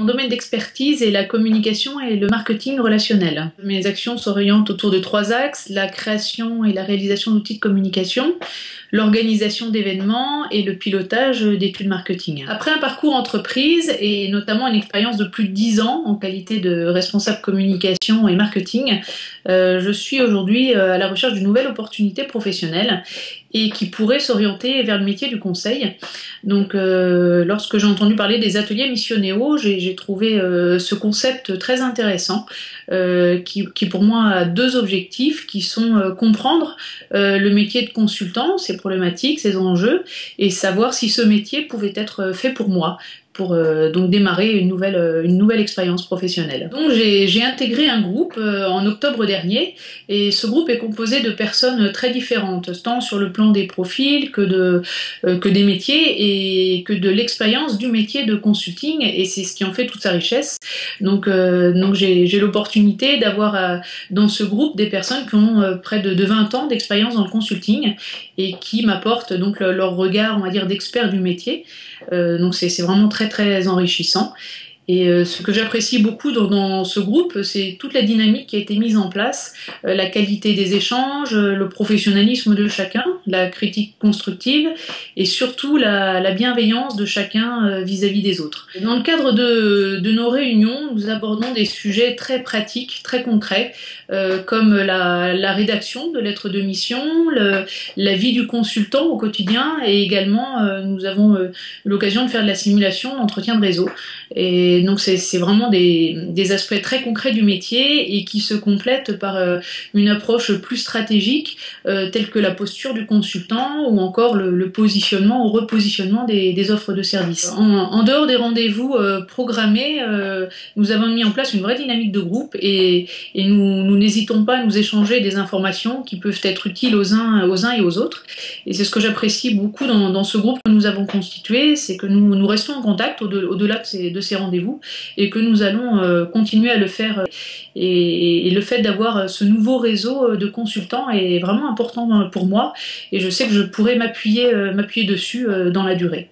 Mon domaine d'expertise est la communication et le marketing relationnel. Mes actions s'orientent autour de 3 axes: la création et la réalisation d'outils de communication, l'organisation d'événements et le pilotage d'études marketing. Après un parcours entreprise et notamment une expérience de plus de 10 ans en qualité de responsable communication et marketing, je suis aujourd'hui à la recherche d'une nouvelle opportunité professionnelle et qui pourrait s'orienter vers le métier du conseil. Donc lorsque j'ai entendu parler des ateliers Missionéo, j'ai trouvé ce concept très intéressant qui pour moi a 2 objectifs qui sont comprendre le métier de consultant, ses problématiques, ses enjeux, et savoir si ce métier pouvait être fait pour moi, pour donc démarrer une nouvelle expérience professionnelle. Donc j'ai intégré un groupe en octobre dernier, et ce groupe est composé de personnes très différentes, tant sur le plan des profils que des métiers et que de l'expérience du métier de consulting, et c'est ce qui en fait toute sa richesse. Donc j'ai l'opportunité d'avoir dans ce groupe des personnes qui ont près de 20 ans d'expérience dans le consulting et qui m'apportent donc leur regard, on va dire, d'experts du métier. Donc c'est vraiment très très enrichissant. Et ce que j'apprécie beaucoup dans ce groupe, c'est toute la dynamique qui a été mise en place, la qualité des échanges, le professionnalisme de chacun, la critique constructive et surtout la bienveillance de chacun vis-à-vis des autres. Dans le cadre de nos réunions, nous abordons des sujets très pratiques, très concrets, comme la rédaction de lettres de mission, la vie du consultant au quotidien, et également nous avons l'occasion de faire de la simulation d'entretien de réseau. Et donc c'est vraiment des aspects très concrets du métier et qui se complètent par une approche plus stratégique telle que la posture du consultant ou encore le positionnement ou repositionnement des offres de services. En dehors des rendez-vous programmés, nous avons mis en place une vraie dynamique de groupe et nous n'hésitons pas à nous échanger des informations qui peuvent être utiles aux uns et aux autres. Et c'est ce que j'apprécie beaucoup dans ce groupe que nous avons constitué, c'est que nous restons en contact au-delà de ces rendez-vous et que nous allons continuer à le faire. Et le fait d'avoir ce nouveau réseau de consultants est vraiment important pour moi et je sais que je pourrais m'appuyer dessus dans la durée.